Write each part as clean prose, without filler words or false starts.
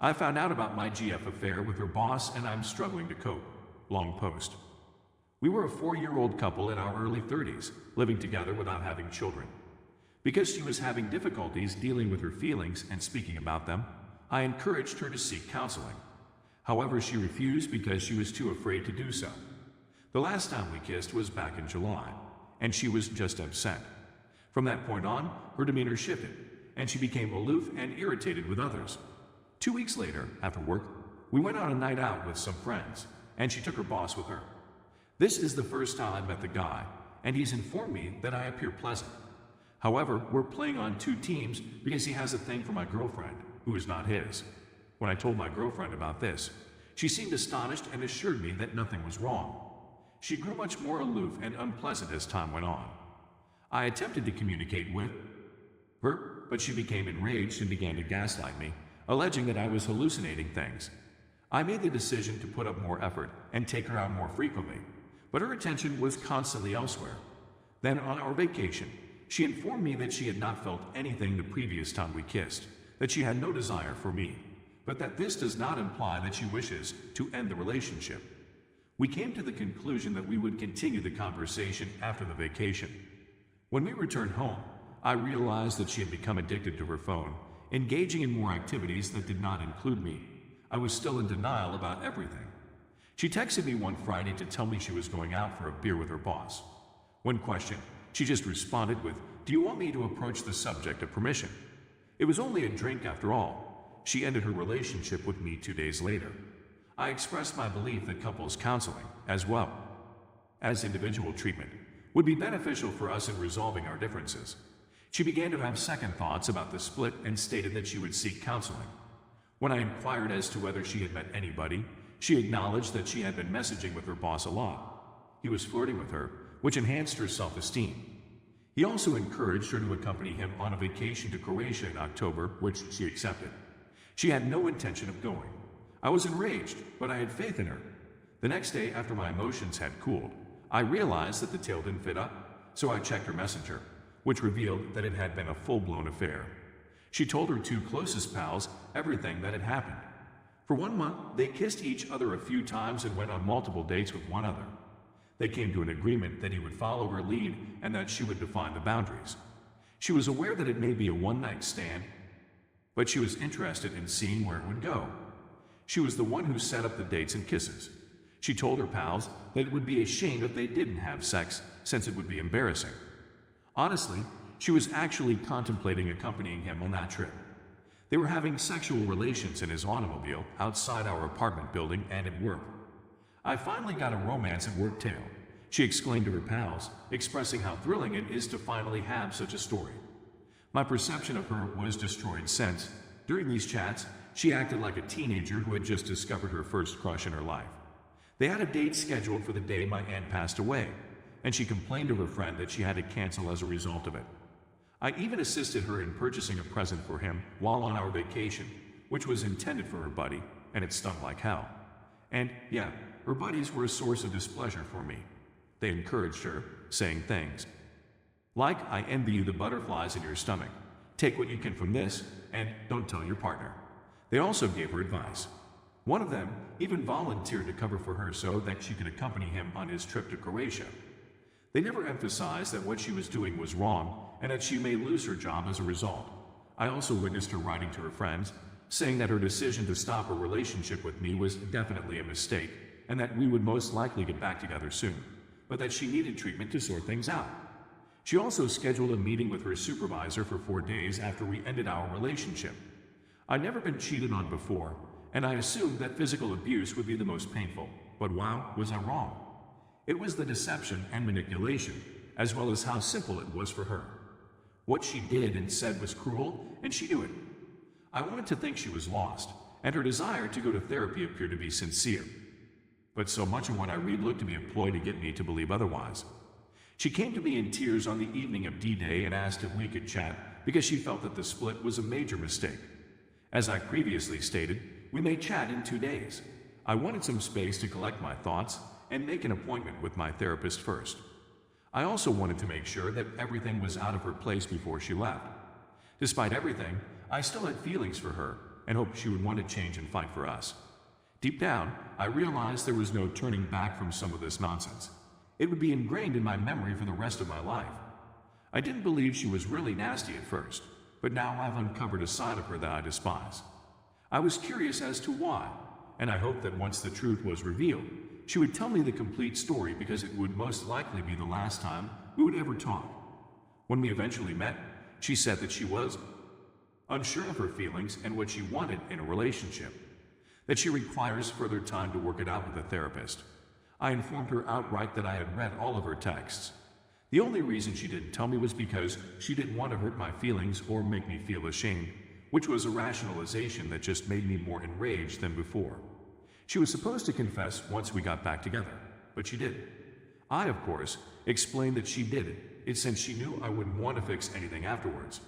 I found out about my GF affair with her boss and I'm struggling to cope. Long post. We were a 4-year-old couple in our early 30s, living together without having children. Because she was having difficulties dealing with her feelings and speaking about them, I encouraged her to seek counseling. However, she refused because she was too afraid to do so. The last time we kissed was back in July, and she was just upset. From that point on, her demeanor shifted, and she became aloof and irritated with others. 2 weeks later, after work, we went on a night out with some friends, and she took her boss with her. This is the first time I've met the guy, and he's informed me that I appear pleasant. However, we're playing on two teams because he has a thing for my girlfriend, who is not his. When I told my girlfriend about this, she seemed astonished and assured me that nothing was wrong. She grew much more aloof and unpleasant as time went on. I attempted to communicate with her, but she became enraged and began to gaslight me, alleging that I was hallucinating things. I made the decision to put up more effort and take her out more frequently, but her attention was constantly elsewhere. Then on our vacation, she informed me that she had not felt anything the previous time we kissed, that she had no desire for me, but that this does not imply that she wishes to end the relationship. We came to the conclusion that we would continue the conversation after the vacation. When we returned home, I realized that she had become addicted to her phone, engaging in more activities that did not include me. I was still in denial about everything. She texted me one Friday to tell me she was going out for a beer with her boss. When questioned, she just responded with, "Do you want me to approach the subject of permission?" It was only a drink after all. She ended her relationship with me 2 days later. I expressed my belief that couples counseling, as well as individual treatment, would be beneficial for us in resolving our differences. She began to have second thoughts about the split and stated that she would seek counseling. When I inquired as to whether she had met anybody, she acknowledged that she had been messaging with her boss a lot. He was flirting with her, which enhanced her self-esteem. He also encouraged her to accompany him on a vacation to Croatia in October, which she accepted. She had no intention of going. I was enraged, but I had faith in her. The next day, after my emotions had cooled, I realized that the tale didn't fit up, so I checked her messenger, which revealed that it had been a full-blown affair. She told her two closest pals everything that had happened. For 1 month, they kissed each other a few times and went on multiple dates with one another. They came to an agreement that he would follow her lead and that she would define the boundaries. She was aware that it may be a one-night stand, but she was interested in seeing where it would go. She was the one who set up the dates and kisses. She told her pals that it would be a shame if they didn't have sex, since it would be embarrassing. Honestly, she was actually contemplating accompanying him on that trip. They were having sexual relations in his automobile outside our apartment building and at work. I finally got a romance at work tale, she exclaimed to her pals, expressing how thrilling it is to finally have such a story. My perception of her was destroyed since, during these chats, she acted like a teenager who had just discovered her first crush in her life. They had a date scheduled for the day my aunt passed away, and she complained to her friend that she had to cancel as a result of it. I even assisted her in purchasing a present for him while on our vacation, which was intended for her buddy, and it stung like hell. And yeah, her buddies were a source of displeasure for me. They encouraged her, saying things like, "I envy you the butterflies in your stomach. Take what you can from this, and don't tell your partner." They also gave her advice. One of them even volunteered to cover for her so that she could accompany him on his trip to Croatia. They never emphasized that what she was doing was wrong and that she may lose her job as a result. I also witnessed her writing to her friends, saying that her decision to stop her relationship with me was definitely a mistake and that we would most likely get back together soon, but that she needed treatment to sort things out. She also scheduled a meeting with her supervisor for 4 days after we ended our relationship. I'd never been cheated on before, and I assumed that physical abuse would be the most painful, but wow, was I wrong. It was the deception and manipulation, as well as how simple it was for her. What she did and said was cruel, and she knew it. I wanted to think she was lost, and her desire to go to therapy appeared to be sincere. But so much of what I read looked to be a ploy to get me to believe otherwise. She came to me in tears on the evening of D-Day and asked if we could chat because she felt that the split was a major mistake. As I previously stated, we may chat in 2 days. I wanted some space to collect my thoughts and make an appointment with my therapist first. I also wanted to make sure that everything was out of her place before she left. Despite everything, I still had feelings for her, and hoped she would want to change and fight for us. Deep down, I realized there was no turning back from some of this nonsense. It would be ingrained in my memory for the rest of my life. I didn't believe she was really nasty at first, but now I've uncovered a side of her that I despise. I was curious as to why, and I hoped that once the truth was revealed, she would tell me the complete story because it would most likely be the last time we would ever talk. When we eventually met, she said that she was unsure of her feelings and what she wanted in a relationship, that she requires further time to work it out with a therapist. I informed her outright that I had read all of her texts. The only reason she didn't tell me was because she didn't want to hurt my feelings or make me feel ashamed, which was a rationalization that just made me more enraged than before. She was supposed to confess once we got back together, but she didn't. I, of course, explained that she did it since she knew I wouldn't want to fix anything afterwards.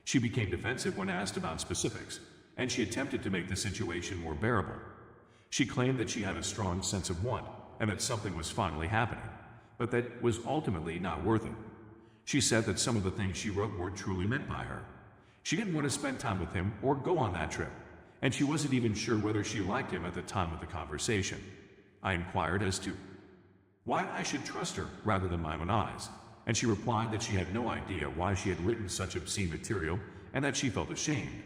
She became defensive when asked about specifics, and she attempted to make the situation more bearable. She claimed that she had a strong sense of want and that something was finally happening, but that was ultimately not worth it. She said that some of the things she wrote weren't truly meant by her. She didn't want to spend time with him or go on that trip, and she wasn't even sure whether she liked him at the time of the conversation. I inquired as to why I should trust her rather than my own eyes, and she replied that she had no idea why she had written such obscene material and that she felt ashamed.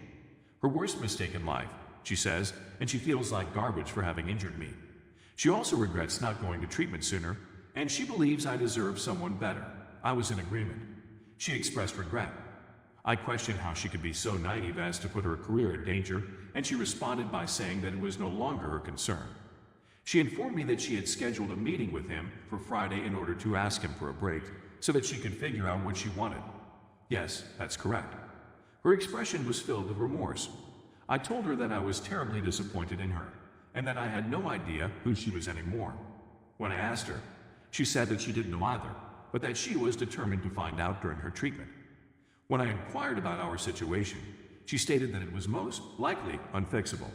Her worst mistake in life, she says, and she feels like garbage for having injured me. She also regrets not going to treatment sooner, and she believes I deserve someone better. I was in agreement. She expressed regret. I questioned how she could be so naive as to put her career in danger, and she responded by saying that it was no longer her concern. She informed me that she had scheduled a meeting with him for Friday in order to ask him for a break, so that she could figure out what she wanted. Yes, that's correct. Her expression was filled with remorse. I told her that I was terribly disappointed in her, and that I had no idea who she was anymore. When I asked her, she said that she didn't know either, but that she was determined to find out during her treatment. When I inquired about our situation, she stated that it was most likely unfixable.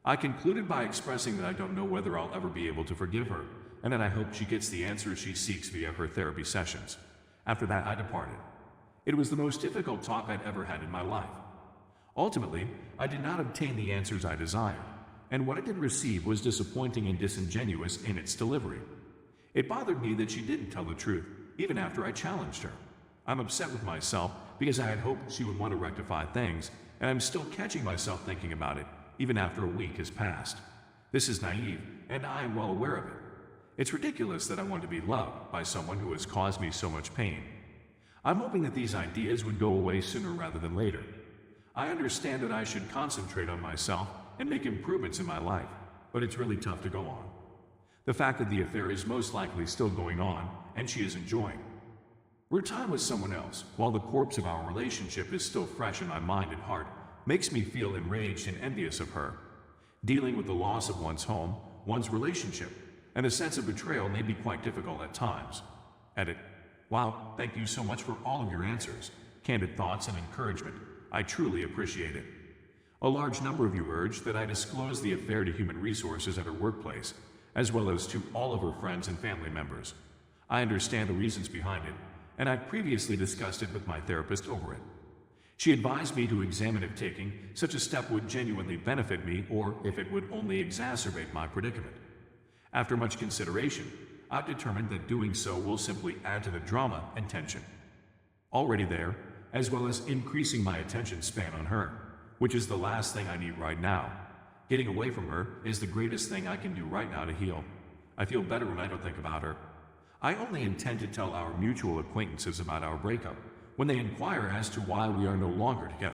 I concluded by expressing that I don't know whether I'll ever be able to forgive her, and that I hope she gets the answers she seeks via her therapy sessions. After that, I departed. It was the most difficult talk I'd ever had in my life. Ultimately, I did not obtain the answers I desired, and what I did receive was disappointing and disingenuous in its delivery. It bothered me that she didn't tell the truth, even after I challenged her. I'm upset with myself because I had hoped she would want to rectify things, and I'm still catching myself thinking about it, even after a week has passed. This is naive, and I am well aware of it. It's ridiculous that I want to be loved by someone who has caused me so much pain. I'm hoping that these ideas would go away sooner rather than later. I understand that I should concentrate on myself and make improvements in my life, but it's really tough to go on. The fact that the affair is most likely still going on, and she is enjoying her time with someone else, while the corpse of our relationship is still fresh in my mind and heart, makes me feel enraged and envious of her. Dealing with the loss of one's home, one's relationship, and a sense of betrayal may be quite difficult at times. Edit. Wow, thank you so much for all of your answers, candid thoughts, and encouragement. I truly appreciate it. A large number of you urged that I disclose the affair to Human Resources at her workplace, as well as to all of her friends and family members. I understand the reasons behind it, and I'd previously discussed it with my therapist over it. She advised me to examine if taking such a step would genuinely benefit me or if it would only exacerbate my predicament. After much consideration, I've determined that doing so will simply add to the drama and tension already there, as well as increasing my attention span on her, which is the last thing I need right now. Getting away from her is the greatest thing I can do right now to heal. I feel better when I don't think about her. I only intend to tell our mutual acquaintances about our breakup when they inquire as to why we are no longer together.